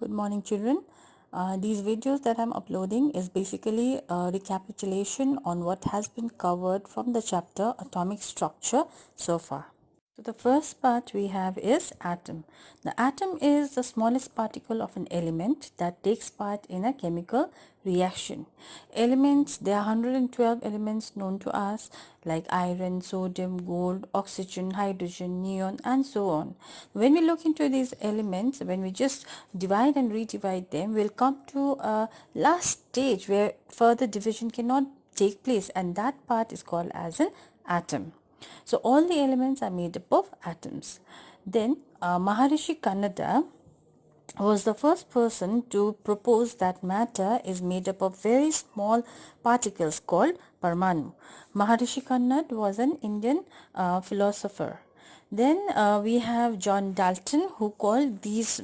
Good morning, children. These videos that I'm uploading is basically a recapitulation on what has been covered from the chapter Atomic Structure so far. So the first part we have is atom. The atom is the smallest particle of an element that takes part in a chemical reaction. Elements, there are 112 elements known to us like iron, sodium, gold, oxygen, hydrogen, neon and so on. When we look into these elements, when we just divide and redivide them, we'll come to a last stage where further division cannot take place, and that part is called as an atom. So all the elements are made up of atoms. Then Maharishi Kannada was the first person to propose that matter is made up of very small particles called Parmanu. Maharishi Kannada was an Indian philosopher. Then we have John Dalton, who called these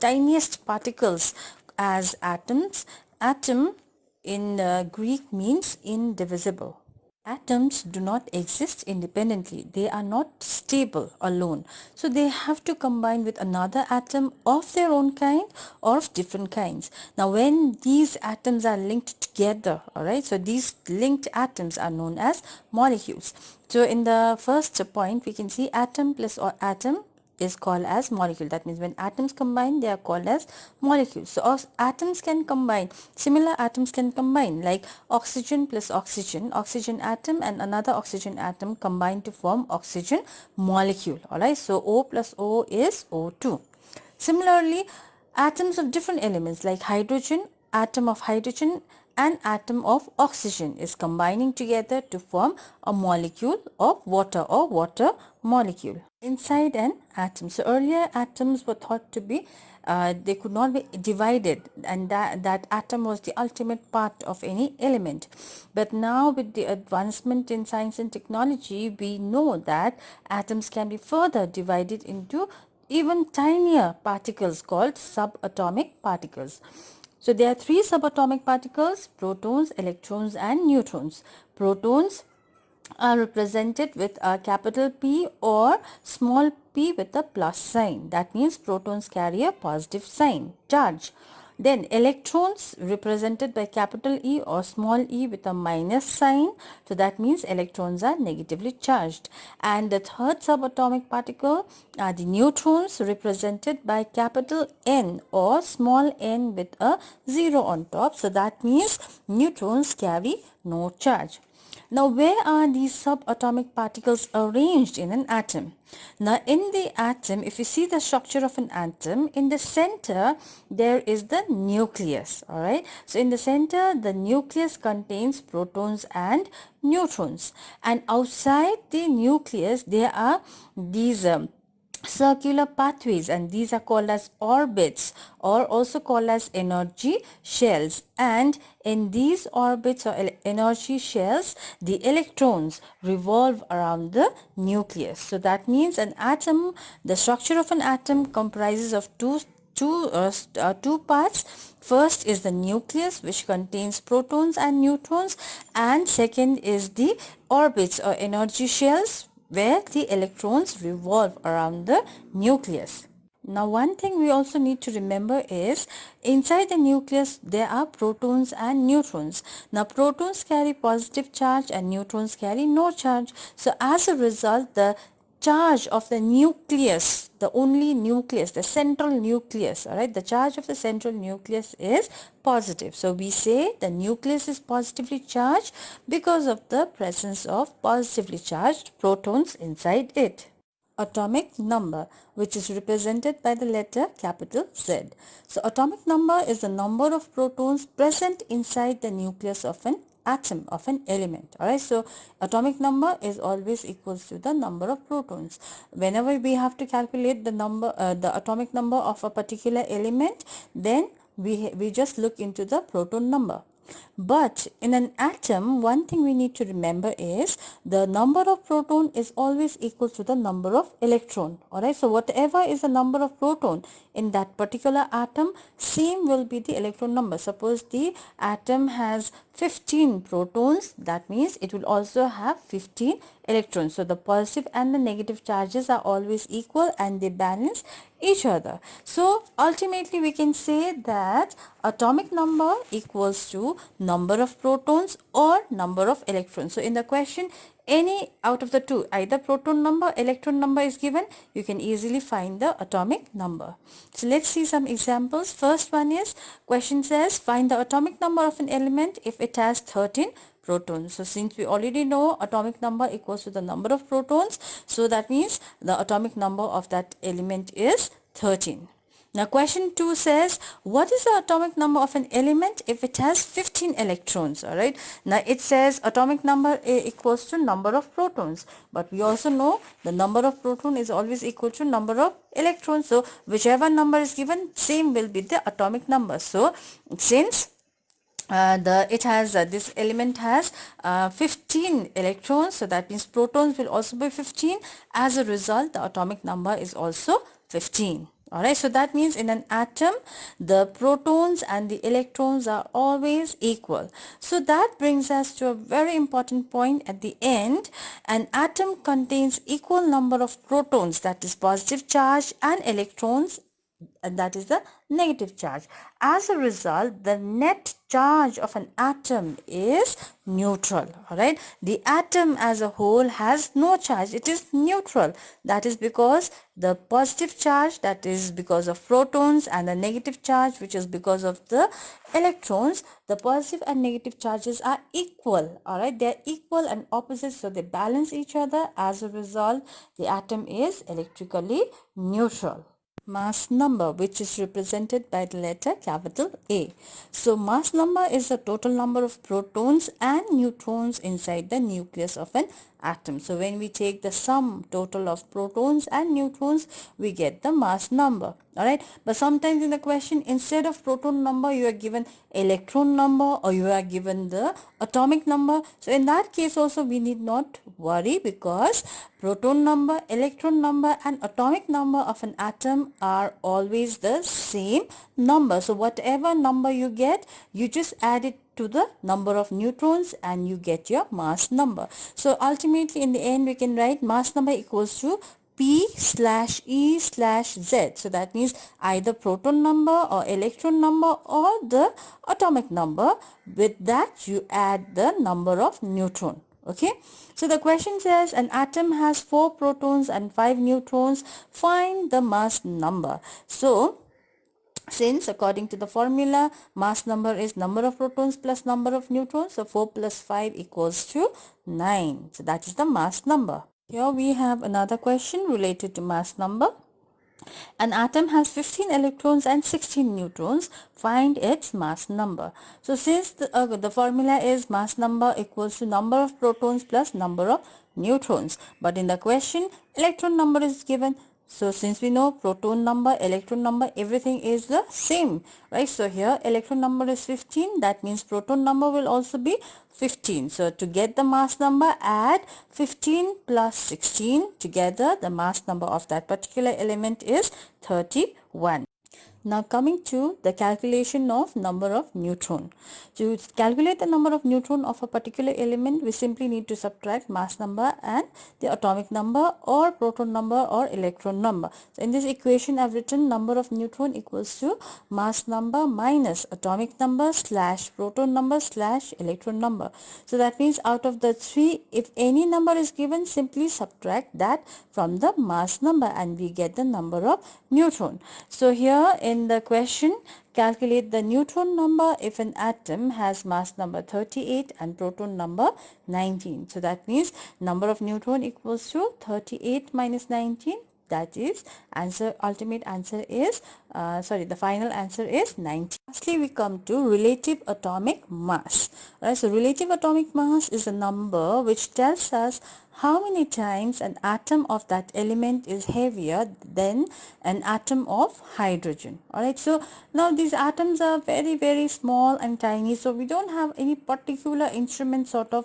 tiniest particles as atoms. Atom in Greek means indivisible. Atoms do not exist independently. They are not stable alone. So they have to combine with another atom of their own kind or of different kinds. Now when these atoms are linked together, alright, so these linked atoms are known as molecules. So in the first point we can see atom plus or atom is called as molecule. That means when atoms combine, they are called as molecules. So atoms can combine, similar atoms can combine, like oxygen plus oxygen, oxygen atom and another oxygen atom combine to form oxygen molecule. Alright, so O plus O is O2. Similarly, atoms of different elements like hydrogen, atom of hydrogen and atom of oxygen is combining together to form a molecule of water or water molecule inside an atom. So earlier atoms were thought to be they could not be divided, and that atom was the ultimate part of any element. But now with the advancement in science and technology, we know that atoms can be further divided into even tinier particles called subatomic particles. So there are three subatomic particles: protons, electrons and neutrons. Protons are represented with a capital P or small p with a plus sign. That means protons carry a positive sign, charge. Then electrons represented by capital E or small e with a minus sign. So that means electrons are negatively charged. And the third subatomic particle are the neutrons, represented by capital N or small n with a 0 on top. So that means neutrons carry no charge. Now, where are these subatomic particles arranged in an atom? Now, in the atom, if you see the structure of an atom, in the center, there is the nucleus, alright. So, in the center, the nucleus contains protons and neutrons. And outside the nucleus, there are these circular pathways, and these are called as orbits or also called as energy shells. And in these orbits or energy shells, the electrons revolve around the nucleus. So that means an atom, the structure of an atom comprises of two parts. First is the nucleus, which contains protons and neutrons, and second is the orbits or energy shells, where the electrons revolve around the nucleus. Now, one thing we also need to remember is inside the nucleus there are protons and neutrons. Now, protons carry positive charge and neutrons carry no charge. So, as a result, the charge of the nucleus, the only nucleus, the central nucleus, alright, the charge of the central nucleus is positive. So we say the nucleus is positively charged because of the presence of positively charged protons inside it. Atomic number, which is represented by the letter capital Z. So atomic number is the number of protons present inside the nucleus of an atom, of an element. Alright, so atomic number is always equals to the number of protons. Whenever we have to calculate the number, the atomic number of a particular element, then we just look into the proton number. But in an atom, one thing we need to remember is the number of proton is always equal to the number of electron. Alright, so whatever is the number of proton in that particular atom, same will be the electron number. Suppose the atom has 15 protons, that means it will also have 15 electrons. So the positive and the negative charges are always equal and they balance each other. So ultimately we can say that atomic number equals to number of protons or number of electrons. So in the question, any out of the two, either proton number, electron number is given, you can easily find the atomic number. So let's see some examples. First one is, question says find the atomic number of an element if it has 13 protons. So since we already know atomic number equals to the number of protons, so that means the atomic number of that element is 13. Now question 2 says, what is the atomic number of an element if it has 15 electrons? Alright, now it says atomic number equals to number of protons, but we also know the number of proton is always equal to number of electrons. So whichever number is given, same will be the atomic number. So since this element has 15 electrons, so that means protons will also be 15. As a result, the atomic number is also 15. Alright, so that means in an atom, the protons and the electrons are always equal. So that brings us to a very important point at the end. An atom contains equal number of protons, that is positive charge, and electrons, and that is the negative charge. As a result, the net charge of an atom is neutral. All right, the atom as a whole has no charge, it is neutral. That is because the positive charge, that is because of protons, and the negative charge, which is because of the electrons, the positive and negative charges are equal. All right, they are equal and opposite, so they balance each other. As a result, the atom is electrically neutral. Mass number, which is represented by the letter capital A. So mass number is the total number of protons and neutrons inside the nucleus of an atom. So when we take the sum total of protons and neutrons, we get the mass number. Alright, but sometimes in the question, instead of proton number, you are given electron number or you are given the atomic number. So in that case also we need not worry, because proton number, electron number and atomic number of an atom are always the same number. So whatever number you get, you just add it to the number of neutrons and you get your mass number. So ultimately in the end we can write mass number equals to P/E/Z. So that means either proton number or electron number or the atomic number. With that you add the number of neutron. Okay, so the question says an atom has 4 protons and 5 neutrons. Find the mass number. So since according to the formula, mass number is number of protons plus number of neutrons, so 4 plus 5 equals to 9. So that is the mass number. Here we have another question related to mass number. An atom has 15 electrons and 16 neutrons. Find its mass number. So since the formula is mass number equals to number of protons plus number of neutrons, but in the question electron number is given. So since we know proton number, electron number, everything is the same, right? So here electron number is 15, that means proton number will also be 15. So to get the mass number, add 15 plus 16 together. The mass number of that particular element is 31. Now coming to the calculation of number of neutron. To calculate the number of neutron of a particular element, we simply need to subtract mass number and the atomic number or proton number or electron number. So in this equation I have written number of neutron equals to mass number minus atomic number slash proton number slash electron number. So that means out of the 3, if any number is given, simply subtract that from the mass number and we get the number of neutron. So here in the question, calculate the neutron number if an atom has mass number 38 and proton number 19. So that means number of neutron equals to 38 minus 19. That is answer. Ultimate answer is the final answer is 19. Lastly, we come to relative atomic mass. Right, so relative atomic mass is a number which tells us how many times an atom of that element is heavier than an atom of hydrogen. Alright, so now these atoms are very, very small and tiny, so we don't have any particular instrument sort of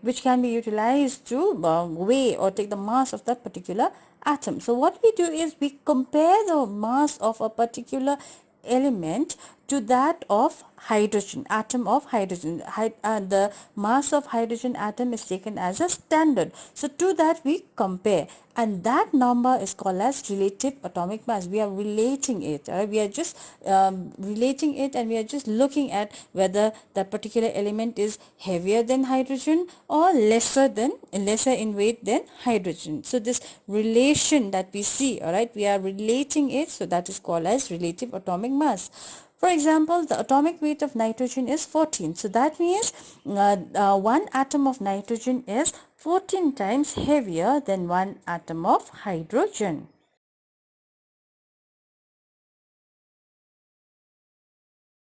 which can be utilized to weigh or take the mass of that particular atom. So what we do is we compare the mass of a particular element to that of hydrogen, atom of hydrogen. The mass of hydrogen atom is taken as a standard. So to that we compare, and that number is called as relative atomic mass. We are relating it. We are just relating it, and we are just looking at whether that particular element is heavier than hydrogen or lesser in weight than hydrogen. So this relation that we see, all right, we are relating it, so that is called as relative atomic mass. For example, the atomic weight of nitrogen is 14. So that means one atom of nitrogen is 14 times heavier than one atom of hydrogen.